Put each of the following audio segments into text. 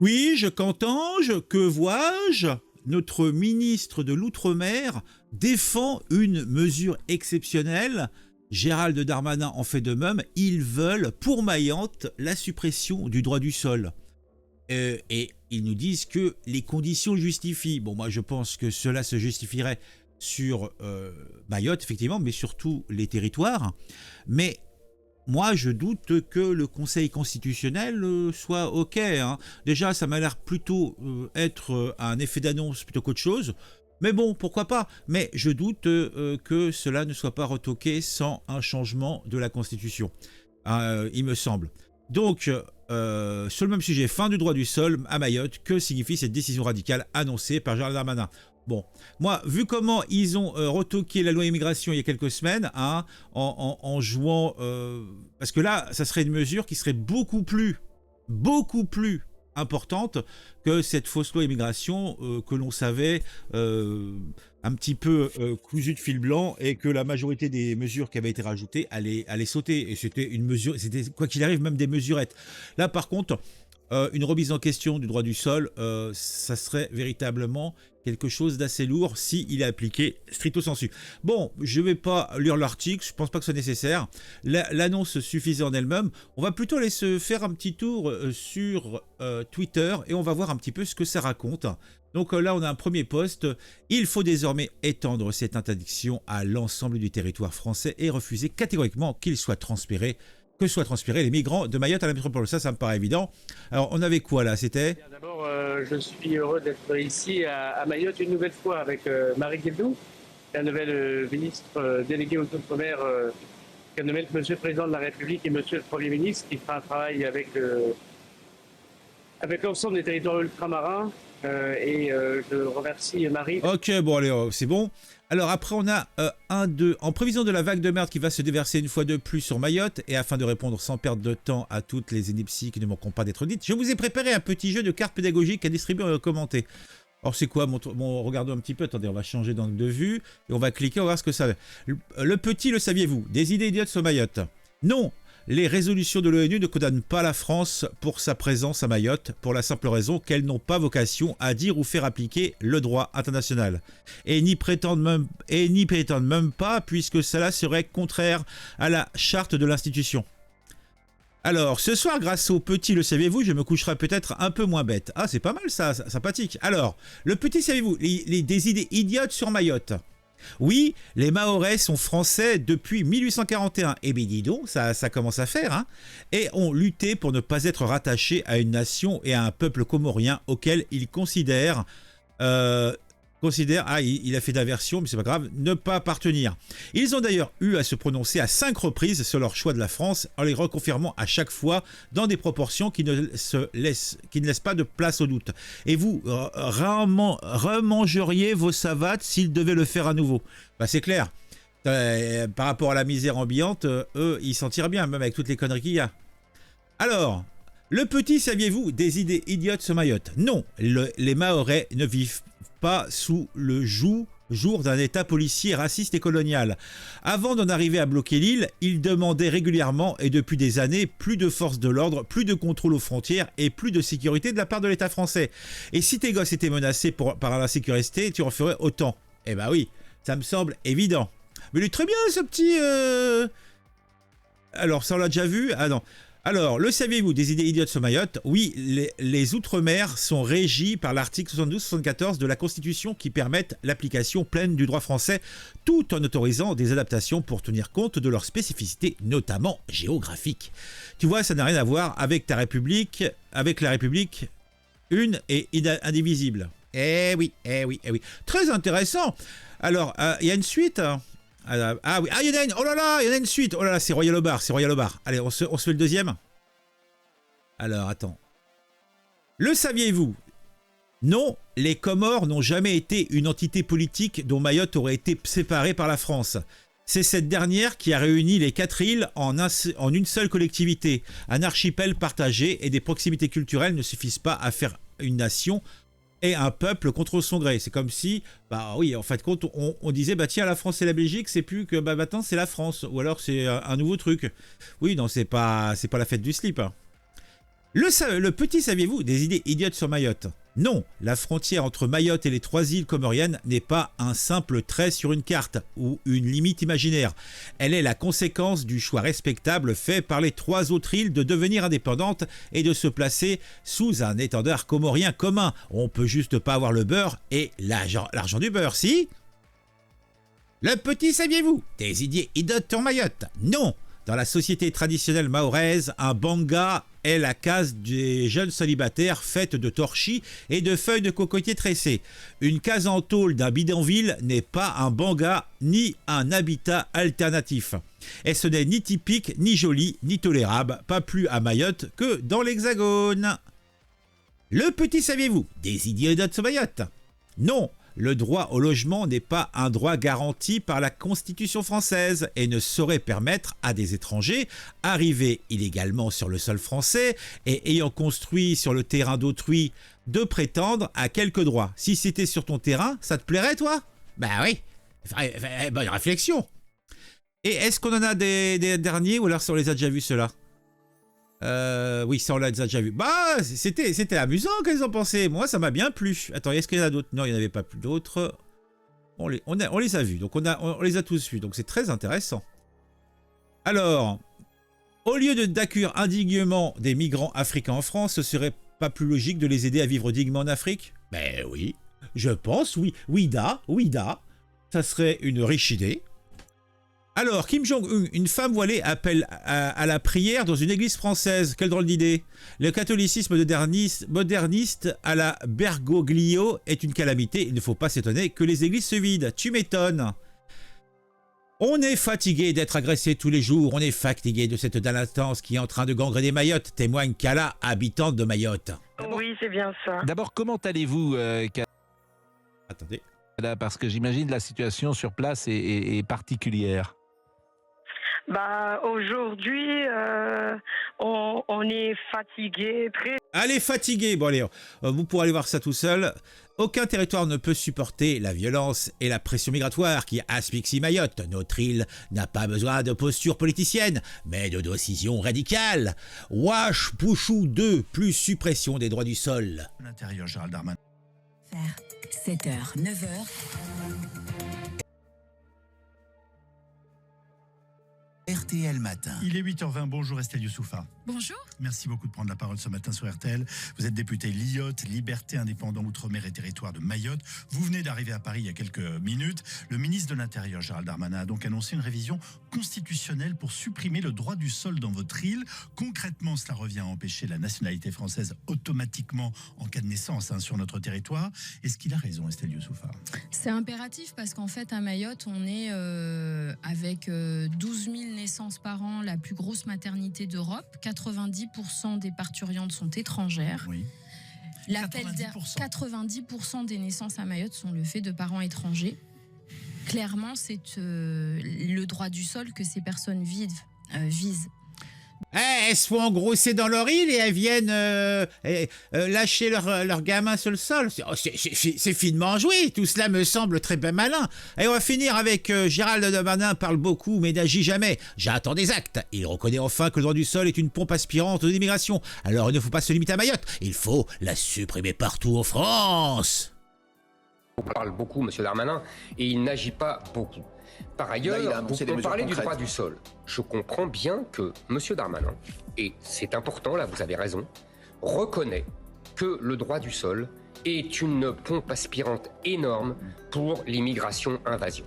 Oui, je qu'entends-je, que vois-je? Notre ministre de l'Outre-mer défend une mesure exceptionnelle. Gérald Darmanin en fait de même. Ils veulent, pour Mayotte, la suppression du droit du sol. Et ils nous disent que les conditions justifient. Bon, moi, je pense que cela se justifierait sur Mayotte, effectivement, mais surtout les territoires. Mais moi, je doute que le Conseil constitutionnel soit OK, hein. Déjà, ça m'a l'air plutôt être un effet d'annonce plutôt qu'autre chose. Mais bon, pourquoi pas. Mais je doute que cela ne soit pas retoqué sans un changement de la Constitution, il me semble. Donc, sur le même sujet, fin du droit du sol à Mayotte, que signifie cette décision radicale annoncée par Gérald Darmanin? Bon, moi, vu comment ils ont retoqué la loi immigration il y a quelques semaines, hein, en jouant... parce que là, ça serait une mesure qui serait beaucoup plus importante que cette fausse loi immigration que l'on savait un petit peu cousue de fil blanc, et que la majorité des mesures qui avaient été rajoutées allaient sauter. Et c'était une mesure, c'était quoi qu'il arrive, même des mesurettes. Là, par contre, une remise en question du droit du sol, ça serait véritablement quelque chose d'assez lourd s'il est appliqué stricto sensu. Bon, je ne vais pas lire l'article, je ne pense pas que ce soit nécessaire. L'annonce suffisait en elle-même. On va plutôt aller se faire un petit tour sur Twitter et on va voir un petit peu ce que ça raconte. Donc là, on a un premier post. Il faut désormais étendre cette interdiction à l'ensemble du territoire français et refuser catégoriquement qu'il soit transféré que soient transférés les migrants de Mayotte à la métropole. Ça me paraît évident. Alors, on avait quoi là? C'était... D'abord, je suis heureux d'être ici à Mayotte une nouvelle fois avec Marie Guildoux, la nouvelle ministre déléguée aux Outre-mer, qu'elle nomme Monsieur le Président de la République et Monsieur le Premier ministre, qui fera un travail avec l'ensemble des territoires ultramarins. Je remercie Marie. Ok, bon allez, c'est bon. Alors après on a en prévision de la vague de merde qui va se déverser une fois de plus sur Mayotte, et afin de répondre sans perdre de temps à toutes les inepties qui ne manqueront pas d'être dites, je vous ai préparé un petit jeu de cartes pédagogiques à distribuer et à commenter. Alors c'est quoi bon, regardons un petit peu, attendez, on va changer d'angle de vue, et on va cliquer, on va voir ce que ça fait. Le petit, le saviez-vous? Des idées idiotes sur Mayotte. Non, les résolutions de l'ONU ne condamnent pas la France pour sa présence à Mayotte, pour la simple raison qu'elles n'ont pas vocation à dire ou faire appliquer le droit international. Et n'y prétendent même pas, puisque cela serait contraire à la charte de l'institution. Alors, ce soir, grâce au petit, le saviez-vous, je me coucherai peut-être un peu moins bête. Ah, c'est pas mal ça, sympathique. Alors, le petit, saviez-vous, des idées idiotes sur Mayotte. Oui, les Mahorais sont français depuis 1841. Eh bien dis donc, ça commence à faire, hein. Et ont lutté pour ne pas être rattachés à une nation et à un peuple comorien auquel ils considèrent... il a fait d'aversion, mais c'est pas grave, ne pas appartenir. Ils ont d'ailleurs eu à se prononcer à 5 reprises sur leur choix de la France, en les reconfirmant à chaque fois dans des proportions qui ne laissent pas de place au doute. Et vous, remangeriez vos savates s'ils devaient le faire à nouveau? Bah c'est clair. Par rapport à la misère ambiante, eux, ils s'en tirent bien, même avec toutes les conneries qu'il y a. Alors, le petit, saviez-vous, des idées idiotes sur Mayotte? Non, les Mahorais ne vivent pas sous le joug d'un état policier raciste et colonial. Avant d'en arriver à bloquer l'île, ils demandaient régulièrement et depuis des années plus de forces de l'ordre, plus de contrôle aux frontières et plus de sécurité de la part de l'État français. Et si tes gosses étaient menacés par l'insécurité, tu en ferais autant. Eh ben oui, ça me semble évident. Mais il est très bien ce petit... Alors ça on l'a déjà vu? Ah non. Alors, le saviez-vous, des idées idiotes sur Mayotte? Oui, les Outre-mer sont régis par l'article 72-74 de la Constitution qui permettent l'application pleine du droit français tout en autorisant des adaptations pour tenir compte de leurs spécificités, notamment géographiques. Tu vois, ça n'a rien à voir avec ta République, avec la République une et indivisible. Eh oui, eh oui, eh oui. Très intéressant. Alors, il y a une suite. Ah oui, il y en a une, oh là là, il y en a une suite. Oh là là, c'est Royal au bar, c'est Royal au bar. Allez, on se fait le deuxième. Alors, attends. Le saviez-vous? Non, les Comores n'ont jamais été une entité politique dont Mayotte aurait été séparée par la France. C'est cette dernière qui a réuni les 4 îles en une seule collectivité. Un archipel partagé et des proximités culturelles ne suffisent pas à faire une nation et un peuple contre son gré. C'est comme si, bah oui, en fait, compte, on disait, bah tiens, la France et la Belgique, c'est plus que, bah maintenant, c'est la France. Ou alors, c'est un nouveau truc. Oui, non, c'est pas la fête du slip. Hein. Le petit saviez-vous des idées idiotes sur Mayotte? Non, la frontière entre Mayotte et les 3 îles comoriennes n'est pas un simple trait sur une carte ou une limite imaginaire. Elle est la conséquence du choix respectable fait par les 3 autres îles de devenir indépendantes et de se placer sous un étendard comorien commun. On peut juste pas avoir le beurre et l'argent du beurre, si? Le petit saviez-vous des idées idiotes sur Mayotte? Non. Dans la société traditionnelle mahoraise, un banga est la case des jeunes célibataires faite de torchis et de feuilles de cocotier tressées. Une case en tôle d'un bidonville n'est pas un banga ni un habitat alternatif. Et ce n'est ni typique, ni joli, ni tolérable, pas plus à Mayotte que dans l'Hexagone. Le petit saviez-vous des idiots sur Mayotte? Non. Le droit au logement n'est pas un droit garanti par la Constitution française et ne saurait permettre à des étrangers arrivés illégalement sur le sol français et ayant construit sur le terrain d'autrui de prétendre à quelques droits. Si c'était sur ton terrain, ça te plairait, toi? Bah oui, bonne réflexion. Et est-ce qu'on en a des derniers ou alors on les a déjà vus ceux-là? Oui, ça on l'a déjà vu. Bah, c'était amusant qu'ils ont pensé. Moi, ça m'a bien plu. Attends, est-ce qu'il y en a d'autres? Non, il n'y en avait pas plus d'autres. On les a vus, donc on les a tous vus, donc c'est très intéressant. Alors, au lieu d'accueillir indignement des migrants africains en France, ce serait pas plus logique de les aider à vivre dignement en Afrique? Ben oui, je pense, oui. Oui, ça serait une riche idée. Alors, Kim Jong-un, une femme voilée, appelle à la prière dans une église française. Quelle drôle d'idée. Le catholicisme moderniste à la Bergoglio est une calamité. Il ne faut pas s'étonner que les églises se vident. Tu m'étonnes. On est fatigué d'être agressé tous les jours. On est fatigué de cette délinquance qui est en train de gangréner Mayotte, témoigne Kala, habitante de Mayotte. Oui, c'est bien ça. D'abord, comment allez-vous, Attendez. Kala, parce que j'imagine la situation sur place est particulière. Bah, aujourd'hui, on est fatigué, très... Allez, fatigué. Bon, allez, vous pourrez aller voir ça tout seul. Aucun territoire ne peut supporter la violence et la pression migratoire qui asphyxie Mayotte. Notre île n'a pas besoin de posture politicienne, mais de décisions radicales. Wash Bouchou 2, plus suppression des droits du sol. L'intérieur, Gérald Darmanin. 7h, 9h. RTL Matin. Il est 8h20, bonjour Estelle Youssoufa. Bonjour. Merci beaucoup de prendre la parole ce matin sur RTL. Vous êtes député Lyotte, Liberté, Indépendant, Outre-mer et Territoire de Mayotte. Vous venez d'arriver à Paris il y a quelques minutes. Le ministre de l'Intérieur, Gérald Darmanin, a donc annoncé une révision constitutionnelle pour supprimer le droit du sol dans votre île. Concrètement, cela revient à empêcher la nationalité française automatiquement en cas de naissance sur notre territoire. Est-ce qu'il a raison, Estelle Youssoufa? C'est impératif parce qu'en fait, à Mayotte, on est avec 12 000 naissances par an, la plus grosse maternité d'Europe. 90% des parturientes sont étrangères. Oui. 90% des naissances à Mayotte sont le fait de parents étrangers. Clairement, c'est le droit du sol que ces personnes visent. Elles se font engrosser dans leur île et elles viennent lâcher leurs gamins sur le sol. C'est finement joué, tout cela me semble très bien malin. Et on va finir avec Gérald Darmanin parle beaucoup mais n'agit jamais. J'attends des actes. Il reconnaît enfin que le droit du sol est une pompe aspirante de l'immigration. Alors il ne faut pas se limiter à Mayotte, il faut la supprimer partout en France. On parle beaucoup, M. Darmanin, et il n'agit pas beaucoup. Par ailleurs, vous parlez du droit du sol. Je comprends bien que M. Darmanin, et c'est important, là vous avez raison, reconnaît que le droit du sol est une pompe aspirante énorme pour l'immigration-invasion.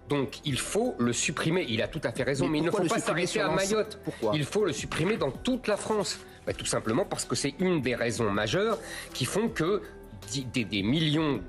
Donc il faut le supprimer, il a tout à fait raison, mais il ne faut pas s'arrêter à Mayotte. Il faut le supprimer dans toute la France. Tout simplement parce que c'est une des raisons majeures qui font que des millions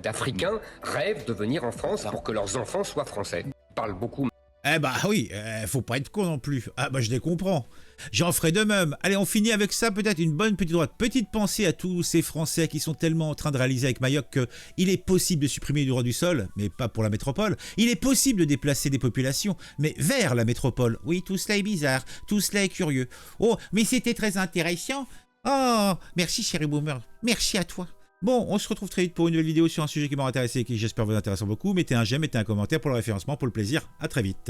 d'Africains rêvent de venir en France pour que leurs enfants soient français. Ils parlent beaucoup. Eh bah oui, faut pas être con non plus. Ah bah je les comprends. J'en ferai de même. Allez, on finit avec ça, peut-être une bonne petite droite. Petite pensée à tous ces Français qui sont tellement en train de réaliser avec Mayotte qu'il est possible de supprimer le droit du sol, mais pas pour la métropole. Il est possible de déplacer des populations, mais vers la métropole. Oui, tout cela est bizarre, tout cela est curieux. Oh, mais c'était très intéressant. Oh, merci chérie Boomer, merci à toi. Bon, on se retrouve très vite pour une nouvelle vidéo sur un sujet qui m'a intéressé et qui j'espère vous intéresse beaucoup. Mettez un j'aime, mettez un commentaire pour le référencement, pour le plaisir. À très vite.